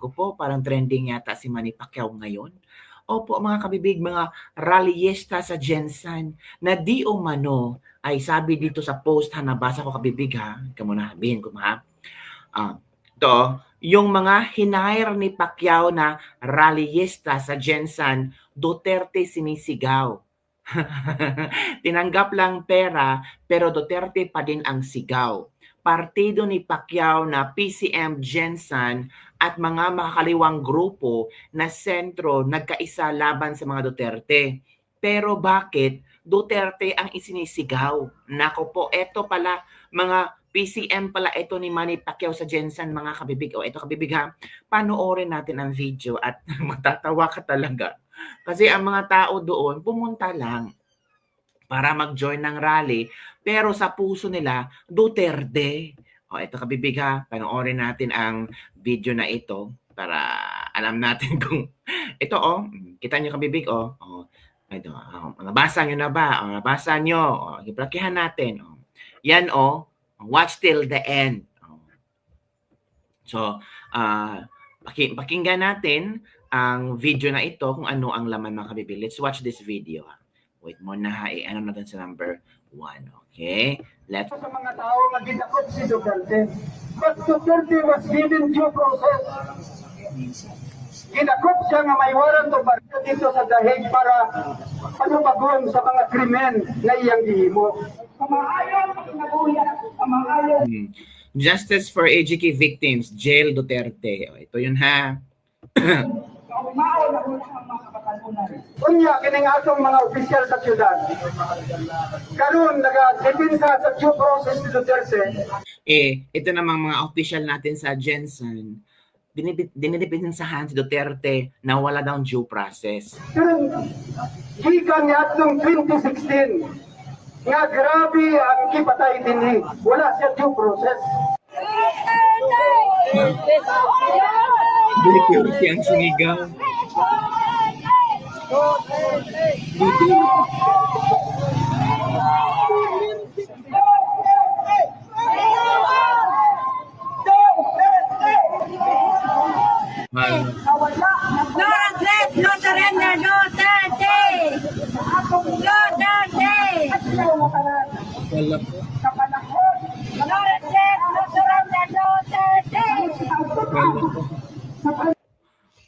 ko po, parang trending yata si Manny Pacquiao ngayon. Opo, mga kabibig, mga rallyista sa Jensen na di umano ay sabi dito sa post ha, nabasa ko kabibig ha, kamuna sabihin ko ha. To, yung mga hinire ni Pacquiao na rallyista sa Jensen, Duterte sinisigaw. Tinanggap lang pera pero Duterte pa din ang sigaw. Partido ni Pacquiao na PCM Jensen at mga makakaliwang grupo na sentro nagkaisa laban sa mga Duterte. Pero bakit Duterte ang isinisigaw? Nako po, eto pala mga PCM pala ito ni Manny Pacquiao sa Jensen, mga kabibig. O ito kabibig ha, panoorin natin ang video at matatawa ka talaga. Kasi ang mga tao doon pumunta lang para mag-join ng rally, pero sa puso nila, Duterte. O, ito kabibig ha, panoorin natin ang video na ito para alam natin kung ito kita nyo kabibig ito, nabasa nyo na ba? Nabasa nyo, iplakihan natin. Yan watch till the end. So, pakinggan natin ang video na ito kung ano ang laman mga kabibig. Let's watch this video ha. Wait muna ha, ano natin sa number 1. Okay? Let's... Sa mga tao na ginakot si Duterte. But Duterte was given due process. Ginakot siya nga may warrant of arrest dito sa Dahig para panubagon sa mga krimen na iyang gihimo. Justice for AGK victims, jail Duterte. Ito yun ha. Unya kining atong mga opisyal sa syudad. Karon naga-depensa sa due process ni Duterte. Ito namang mga opisyal natin sa Jensen, dinidepensahan si Duterte na wala daw due process. Pero gikan ni atong 2016 nga grabe ang kipatay dinhi. Wala siya due process. Duterte ang sinigaw. No regret, no surrender, no Duterte! No Duterte! Wala po. No regret, no surrender, no Duterte! Wala po.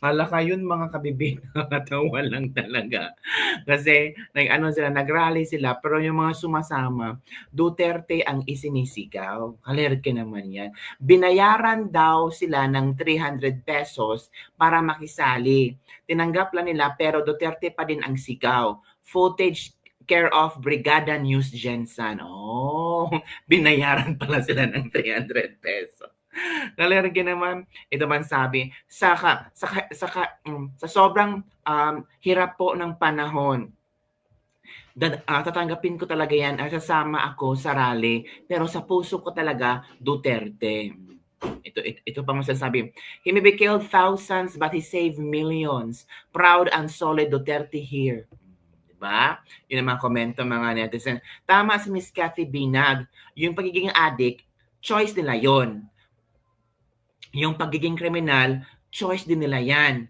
Hala yun mga kabibig, nakatawa lang talaga. Kasi nag-rally sila pero yung mga sumasama, Duterte ang isinisigaw. Kalerke naman yan. Binayaran daw sila ng 300 pesos para makisali. Tinanggap lang nila pero Duterte pa din ang sigaw. Footage care of Brigada News Jensen. Binayaran pala sila ng 300 pesos. Nalerge naman, ito man sabi, sa sobrang hirap po ng panahon, tatanggapin ko talaga yan, sasama ako sa rally, pero sa puso ko talaga, Duterte. Ito pa masasabi, he may be killed thousands but he saved millions. Proud and solid Duterte here. Diba? Yun ang mga komento mga netizen. Tama si Miss Cathy Binag, yung pagiging addict, choice nila yon. Yung pagiging kriminal, choice din nila yan.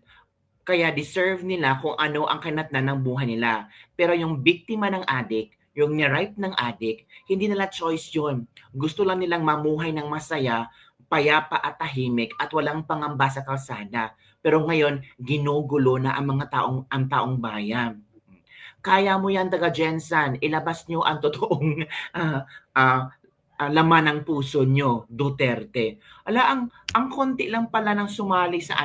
Kaya deserve nila kung ano ang kinatnan ng buhay nila. Pero yung biktima ng addict, yung ni-rape ng addict, hindi nila choice yun. Gusto lang nilang mamuhay ng masaya, payapa at tahimik at walang pangamba sa kalsada. Pero ngayon, ginugulo na ang taong bayan. Kaya mo yan, taga Jensen, ilabas nyo ang totoong laman ng puso nyo, Duterte. Ang konti lang pala ng sumali sa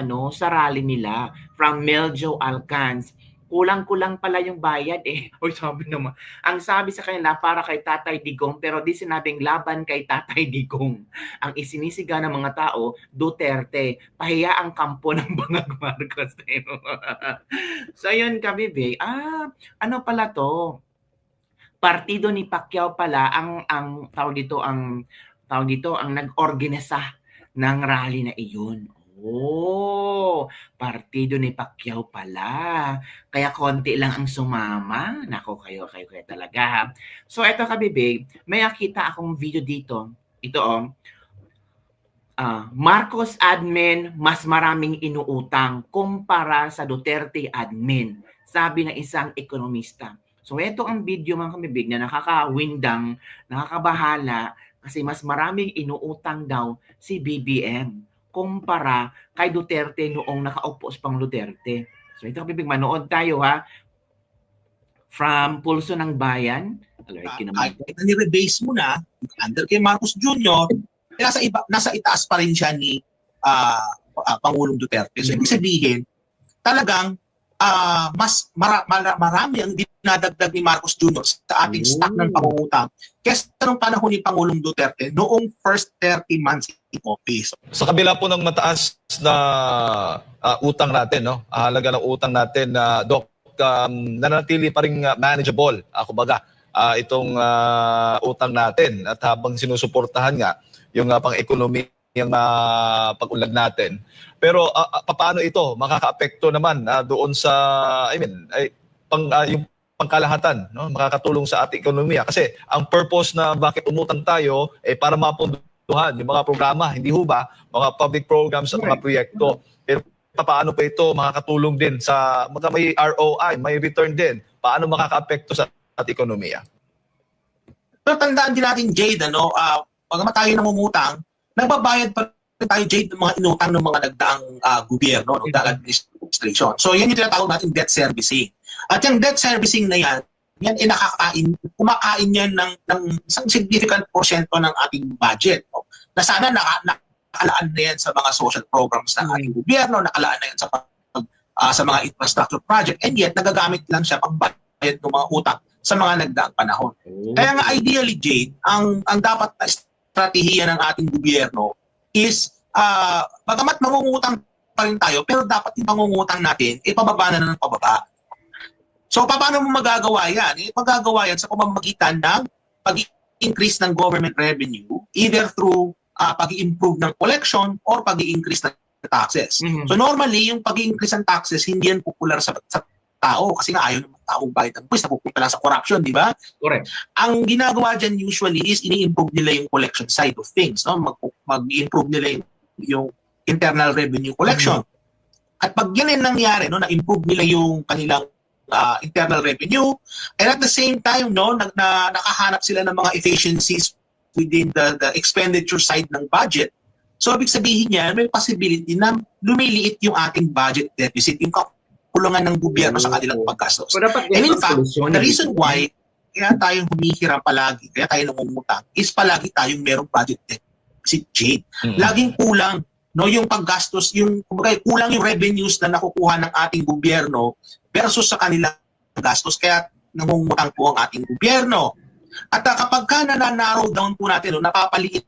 rally nila from Meljo Alcans. Kulang-kulang pala yung bayad Oy, sabi naman. Ang sabi sa kanila para kay Tatay Digong pero di sinabing laban kay Tatay Digong. Ang isinisiga ng mga tao, Duterte. Pahiya ang kampo ng Bangag Marcos. So yun kabibig. Ano pala to? Partido ni Pacquiao pala ang tawag dito ang nag-organisa ng rally na iyon. Partido ni Pacquiao pala. Kaya konti lang ang sumama. Nako, kayo talaga. So eto kabibig, may nakita akong video dito. Ito Marcos admin mas maraming inuutang kumpara sa Duterte admin, sabi ng isang ekonomista. So ito ang video mga kamibig na nakakawindang, nakakabahala kasi mas maraming inuutang daw si BBM kumpara kay Duterte noong nakaupo sa pang Duterte. So ito kamibig, manood tayo ha. From Pulso ng Bayan. Kahit nire-base mo na under kay Marcos Jr., nasa itaas pa rin siya ni Pangulong Duterte. So ibig sabihin, talagang mas marami ang dinadagdag ni Marcos Jr. sa ating stock ng pangungutang kaysa nung panahon ni Pangulong Duterte noong first 30 months in office. Sa kabila po ng mataas na utang natin, no? Halaga ng utang natin, Doc, nanatili pa rin manageable, kumbaga, itong utang natin at habang sinusuportahan nga yung pang-ekonomiyang pag-unlad natin. Pero paano ito makaka-apekto naman doon sa, yung pangkalahatan, no? Makakatulong sa ating ekonomiya. Kasi ang purpose na bakit umutang tayo para mapunduhan yung mga programa, hindi ho ba? Mga public programs at mga proyekto. Pero paano pa ito makakatulong din sa may ROI, may return din? Paano makaka-apekto sa ating ekonomiya? Pero tandaan din natin, Jade, pag tayo namumutang, nagbabayad pa rin tayo, Jade, ng mga inutang ng mga nagdaang gobyerno, nagdaang administration. So yan yung tinatawag natin debt servicing. At yung debt servicing na yan kumakain yan ng isang significant porsyento ng ating budget. No? Na sana nakalaan na yan sa mga social programs ng ating gobyerno, nakalaan na yan sa mga infrastructure project, and yet nagagamit lang siya pangbayad ng mga utang sa mga nagdaang panahon. Kaya nga ideally, Jade, ang dapat na estratehiya ng ating gobyerno is bagamat mangungutang pa rin tayo, pero dapat yung pangungutang natin pababa na ng pababa. So paano mo magagawa yan? Magagawa yan sa pamamagitan ng pag-increase ng government revenue, either through pag-improve ng collection or pag-increase ng taxes. So normally, yung pag-increase ng taxes, hindi yan popular sa tao kasi nga ayaw ng taong bayad ng buwis, napupunta lang sa corruption, di ba? Correct. Ang ginagawa dyan usually is ini-improve nila yung collection side of things. No? Mag-improve nila yung internal revenue collection. At pag yan yung nangyari, na-improve nila yung kanilang internal revenue, and at the same time, nakahanap sila ng mga efficiencies within the expenditure side ng budget. So, ibig sabihin niya, may possibility na lumiliit yung ating budget deficit, yung kulungan ng gobyerno sa kanilang paggastos. And in fact, the reason why kaya tayo humihiram palagi, kaya tayo nangungutang, is palagi tayong merong budget deficit, Jade. Laging kulang yung paggastos, kulang yung revenues na nakukuha ng ating gobyerno versus sa kanilang gastos, kaya nangungutang po ang ating gobyerno. At kapag na-narrow down po natin, napapaliit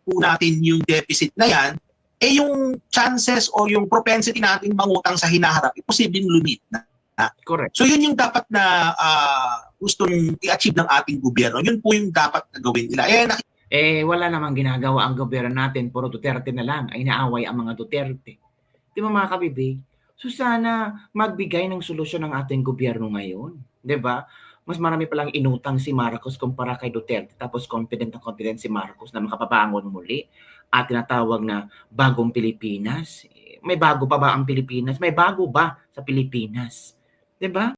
po natin yung deficit na yan, yung chances o yung propensity nating mangutang sa hinaharap, posibleng lumit na. Correct. So yun yung dapat na gustong i-achieve ng ating gobyerno. Yun po yung dapat na gawin nila. Wala namang ginagawa ang gobyerno natin, puro Duterte na lang, ay naaway ang mga Duterte. Di ba mga kabibig? So sana magbigay ng solusyon ng ating gobyerno ngayon. Di ba? Mas marami palang inutang si Marcos kumpara kay Duterte, tapos confident si Marcos na makapabangon muli at tinatawag na bagong Pilipinas. May bago pa ba ang Pilipinas? May bago ba sa Pilipinas? 'Di ba?